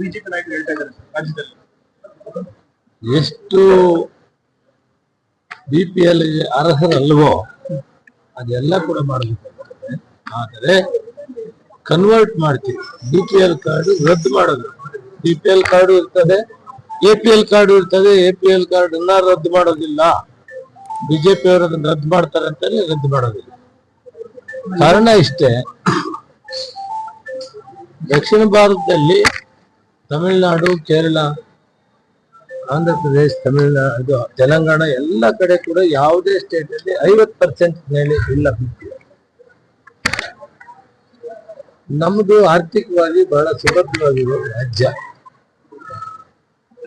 BJP ನಾಯಕರು ಹೇಳ್ತಾ ಇದ್ದಾರೆ ರಾಜ್ಯದಲ್ಲಿ. ಎಷ್ಟು BPL ಅರ್ಹರಲ್ವೋ ಅದೆಲ್ಲ ಕೂಡ ಮಾಡಬೇಕಾಗ್ತದೆ. ಆದರೆ ಕನ್ವರ್ಟ್ ಮಾಡ್ತೀವಿ. BPL ಕಾರ್ಡ್ ರದ್ದು ಮಾಡೋದು. BPL ಕಾರ್ಡು ಇರ್ತದೆ, APL ಕಾರ್ಡು ಇರ್ತದೆ. APL ಕಾರ್ಡ್ ಅನ್ನ ರದ್ದು ಮಾಡೋದಿಲ್ಲ. ಬಿಜೆಪಿ ಅವರು ಅದನ್ನ ರದ್ದು ಮಾಡ್ತಾರೆ ಅಂತಾನೆ ರದ್ದು ಮಾಡೋದಿಲ್ಲ. ಕಾರಣ ಇಷ್ಟೇ, ದಕ್ಷಿಣ ಭಾರತದಲ್ಲಿ ತಮಿಳುನಾಡು, ಕೇರಳ, ಆಂಧ್ರ ಪ್ರದೇಶ, ತಮಿಳುನಾಡು, ತೆಲಂಗಾಣ ಎಲ್ಲ ಕಡೆ ಕೂಡ ಯಾವುದೇ ಸ್ಟೇಟ್ ಅಲ್ಲಿ 50% ಮೇಲೆ ಇಲ್ಲ BPL. ನಮ್ದು ಆರ್ಥಿಕವಾಗಿ ಬಹಳ ಸುಭದ್ರವಾಗಿರುವ ರಾಜ್ಯ.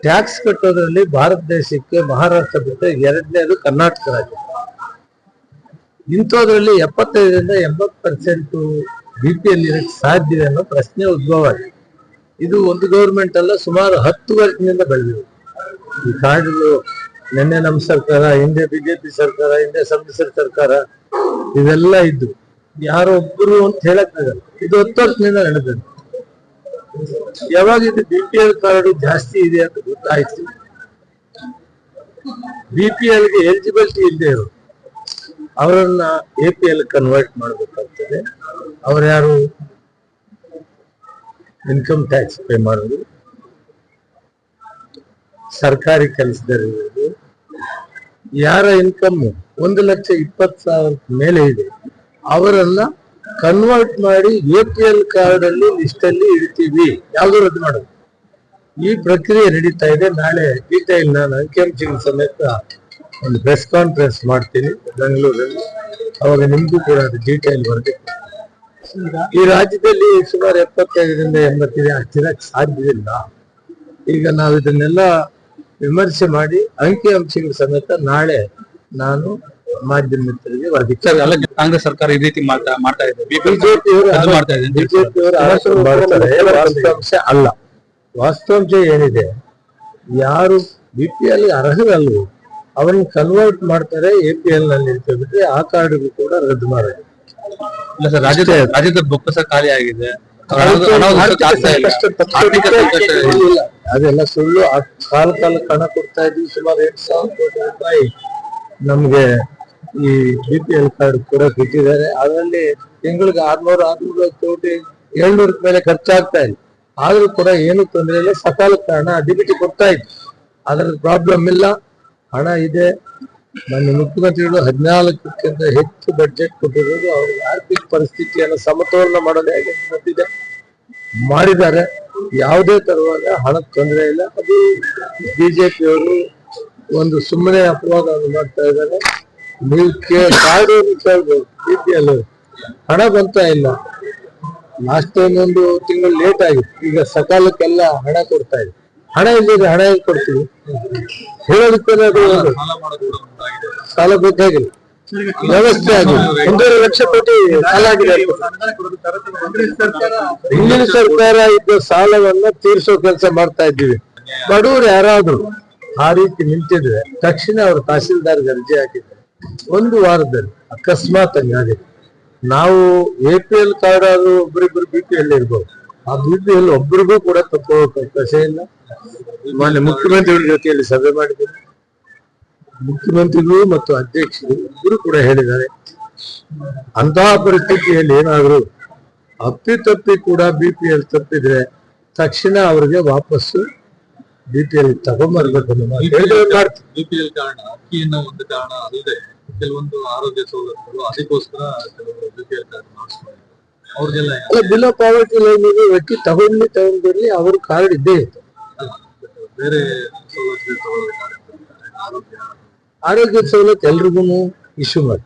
ಟ್ಯಾಕ್ಸ್ ಕಟ್ಟೋದ್ರಲ್ಲಿ ಭಾರತ ದೇಶಕ್ಕೆ ಮಹಾರಾಷ್ಟ್ರ ಬಿಟ್ಟರೆ ಎರಡನೇದು ಕರ್ನಾಟಕ ರಾಜ್ಯ. ಇಂಥದ್ರಲ್ಲಿ 75ರಿಂದ 80% BPL ಇರಕ್ಕೆ ಸಾಧ್ಯ ಅನ್ನೋ ಪ್ರಶ್ನೆ ಉದ್ಭವ ಆಗಿದೆ. ಇದು ಒಂದು ಗೌರ್ಮೆಂಟ್ ಅಲ್ಲ, ಸುಮಾರು 10 ವರ್ಷದಿಂದ ಬೆಳೆದಿದೆ ಈ ಕಾರ್ಡ್ಗಳು. ನಿನ್ನೆ ನಮ್ಮ ಸರ್ಕಾರ, ಹಿಂದೆ ಬಿಜೆಪಿ ಸರ್ಕಾರ, ಹಿಂದೆ ಸಮ್ಮಿಶ್ರ ಸರ್ಕಾರ, ಇವೆಲ್ಲ ಇದ್ದು ಯಾರೋ ಒಬ್ಬರು ಅಂತ ಹೇಳಕ್ಕಾಗಲ್ಲ. ಇದು 10 ವರ್ಷದಿಂದ ನಡೆದಿದೆ. ಯಾವಾಗ ಇದು BPL ಕಾರ್ಡ್ ಜಾಸ್ತಿ ಇದೆ ಅಂತ ಗೊತ್ತಾಯ್ತು, BPL ಗೆ ಎಲಿಜಿಬಿಲಿಟಿ ಇಲ್ಲದೆ ಇರೋರು ಅವರನ್ನ APL ಕನ್ವರ್ಟ್ ಮಾಡಬೇಕಾಗ್ತದೆ. ಅವ್ರು ಯಾರು ಇನ್ಕಮ್ ಟ್ಯಾಕ್ಸ್ ಪೇ ಮಾಡೋದು, ಸರ್ಕಾರಿ ಕೆಲಸದಲ್ಲಿರೋದು, ಯಾರ ಇನ್ಕಮ್ 1,20,000 ಮೇಲೆ ಇದೆ ಅವರನ್ನ ಕನ್ವರ್ಟ್ ಮಾಡಿ APL ಕಾರ್ಡ್ ಅಲ್ಲಿ ಲಿಸ್ಟ್ ಅಲ್ಲಿ ಇಡ್ತೀವಿ. ಯಾವ್ದು ರದ್ದು ಮಾಡೋದು. ಈ ಪ್ರಕ್ರಿಯೆ ನಡೀತಾ ಇದೆ. ನಾಳೆ ಡೀಟೈಲ್ ನಾನು ಅಂಕಿಅಂಶಗಳ ಸಮೇತ ಒಂದು ಪ್ರೆಸ್ ಕಾನ್ಫರೆನ್ಸ್ ಮಾಡ್ತೀನಿ ಬೆಂಗಳೂರಲ್ಲಿ. ಅವಾಗ ನಿಮ್ಗೂ ಕೂಡ ಅದು ಡೀಟೈಲ್ ಬರಬೇಕು. ಈ ರಾಜ್ಯದಲ್ಲಿ ಸುಮಾರು 75ರಿಂದ 80 ಇದೆ. ಅಷ್ಟಿರಕ್ಕೆ ಸಾಧ್ಯವಿಲ್ಲ. ಈಗ ನಾವು ಇದನ್ನೆಲ್ಲ ವಿಮರ್ಶೆ ಮಾಡಿ ಅಂಕಿಅಂಶಗಳ ಸಮೇತ ನಾಳೆ ನಾನು ಮಾಧ್ಯಮ ಮಿತ್ರರಿಗೆ ವರದಿ. ಕಾಂಗ್ರೆಸ್ ಸರ್ಕಾರ ಈ ರೀತಿ ಮಾಡ್ತಾ ಇದೆ. ಬಿಜೆಪಿಯವರು ವಾಸ್ತವಾಂಶ ಅಲ್ಲ. ವಾಸ್ತವಾಂಶ ಏನಿದೆ, ಯಾರು BPL ಅರ್ಹರಲ್ವೋ ಅವನ್ನ ಕನ್ವರ್ಟ್ ಮಾಡ್ತಾರೆ, APL ನಲ್ಲಿ ಬಿಟ್ರೆ ಆ ಕಾರ್ಡ್ ಕೂಡ ರದ್ದು ಮಾಡೋದು. ಇಲ್ಲ ಸರ್, ರಾಜ್ಯದ ಬೊಕ್ಕಸ ಖಾಲಿ ಆಗಿದೆ. ಅದೆಲ್ಲ ಸುಳ್ಳು. ಕಾಲ ಹಣ ಕೊಡ್ತಾ ಇದ್ವಿ. ಸುಮಾರು 8,000 ಕೋಟಿ ರೂಪಾಯಿ ನಮ್ಗೆ ಈ BPL ಕಾರ್ಡ್ ಕೂಡ ಕೊಟ್ಟಿದ್ದಾರೆ. ಅದರಲ್ಲಿ ತಿಂಗಳಿಗೆ 600 ಕೋಟಿ 700 ಮೇಲೆ ಖರ್ಚಾಗ್ತಾ ಇದೆ. ಆದ್ರೂ ಕೂಡ ಏನು ತೊಂದರೆ ಇಲ್ಲ. ಸಕಾಲಕ್ಕೆ ಹಣ DBT ಕೊಡ್ತಾ ಇದ್ವಿ. ಅದ್ರ ಪ್ರಾಬ್ಲಮ್ ಇಲ್ಲ. ಹಣ ಇದೆ. ನನ್ನ ಮುಖ್ಯಮಂತ್ರಿಗಳು 14ಕ್ಕಿಂತ ಹೆಚ್ಚು ಬಡ್ಜೆಟ್ ಕೊಟ್ಟಿರೋದು ಅವ್ರ ಆರ್ಥಿಕ ಪರಿಸ್ಥಿತಿಯನ್ನು ಸಮತೋಲನ ಮಾಡೋದು ಹೇಗೆ ಗೊತ್ತಿದೆ, ಮಾಡಿದ್ದಾರೆ. ಯಾವುದೇ ತರವಾದ ಹಣದ ತೊಂದರೆ ಇಲ್ಲ. ಅದು ಬಿಜೆಪಿಯವರು ಒಂದು ಸುಮ್ಮನೆ ಅಪವಾದವನ್ನು ಮಾಡ್ತಾ ಇದ್ದಾರೆ. ನೀವು ಕಾರ್ಡ್ ಕೇಳ್ಬೋದು. BPL ಹಣ ಬಂತಾ ಇಲ್ಲ. ಲಾಸ್ಟ್ ಟೈಮ್ 1 ತಿಂಗಳು ಲೇಟ್ ಆಗಿತ್ತು. ಈಗ ಸಕಾಲಕ್ಕೆಲ್ಲ ಹಣ ಕೊಡ್ತಾ ಇದೆ. ಹಣ ಇಲ್ಲದೆ ಹಣ ಹೇಗೆ ಕೊಡ್ತೀವಿ ಹೇಳೋದಕ್ಕೆಲ್ಲ ಸಾಲ ಬೇಕಾಗಿಲ್ಲ. ವ್ಯವಸ್ಥೆ ಆಗಿದೆ. 1.5 ಲಕ್ಷ ಕೋಟಿ ಸಾಲ ಆಗಿದೆ. ಹಿಂದಿನ ಸರ್ಕಾರ ಇದ್ದ ಸಾಲವನ್ನ ತೀರಿಸೋ ಕೆಲಸ ಮಾಡ್ತಾ ಇದ್ದೀವಿ. ಬಡವರು ಯಾರಾದ್ರೂ ಆ ರೀತಿ ನಿಂತಿದ್ರೆ ತಕ್ಷಣ ಅವರು ತಹಸೀಲ್ದಾರ್ಗೆ ಅರ್ಜಿ ಹಾಕಿದ್ದಾರೆ. 1 ವಾರದಲ್ಲಿ ಅಕಸ್ಮಾತ್ ಹಂಗಾಗಿದೆ. ನಾವು APL ಕಾರ್ಡ್ ಆದ್ರೂ ಒಬ್ಬರಿಬ್ಬರು BPL ಇರ್ಬೋದು. ಆ BPL ಒಬ್ಬರಿಗೂ ಕೂಡ ತಪ್ಪೋಕೆ ಅವಕಾಶ ಇಲ್ಲ. ಮಾನ್ಯ ಮುಖ್ಯಮಂತ್ರಿಗಳ ಜೊತೆಯಲ್ಲಿ ಸಭೆ ಮಾಡಿದ್ದೀನಿ. ಮುಖ್ಯಮಂತ್ರಿಗಳು ಮತ್ತು ಅಧ್ಯಕ್ಷರು ಇಬ್ಬರು ಕೂಡ ಹೇಳಿದ್ದಾರೆ, ಅಂತಹ ಪರಿಸ್ಥಿತಿಯಲ್ಲಿ ಏನಾದ್ರು ಅಪ್ಪಿತಪ್ಪಿ ಕೂಡ BPL ತಪ್ಪಿದ್ರೆ ತಕ್ಷಣ ಅವರಿಗೆ ವಾಪಸ್ಸು BPL ತಗೊಂಡ್ಬರ್ಬೇಕು. BPL ಕಾರಣ ಅಕ್ಕಿಯನ್ನು ಒಂದು ಕಾರಣ ಅಲ್ಲದೆ ಕೆಲವೊಂದು ಆರೋಗ್ಯ ಸೌಲಭ್ಯಗಳು ಅದಕ್ಕೋಸ್ಕರ BPL ಕಾರ್ಡ್ ಮಾಡಿಸ್ಕೊಂಡಿದ್ದಾರೆ. ಅವ್ರಿಗೆಲ್ಲ ಬಿಲೋ ಪಾವರ್ಟಿ ಲೈನ್ ವ್ಯಕ್ತಿ ತಗೊಂಡ್ಬರ್ಲಿ ಅವ್ರ ಕಾರ್ಡ್ ಇದ್ದೇ ಇತ್ತು. ಬೇರೆ ಸೌಲಭ್ಯ ಆರೋಗ್ಯ ಸವಲತ್ತು ಎಲ್ರಿಗೂ ಇಶ್ಯೂ ಮಾಡಿ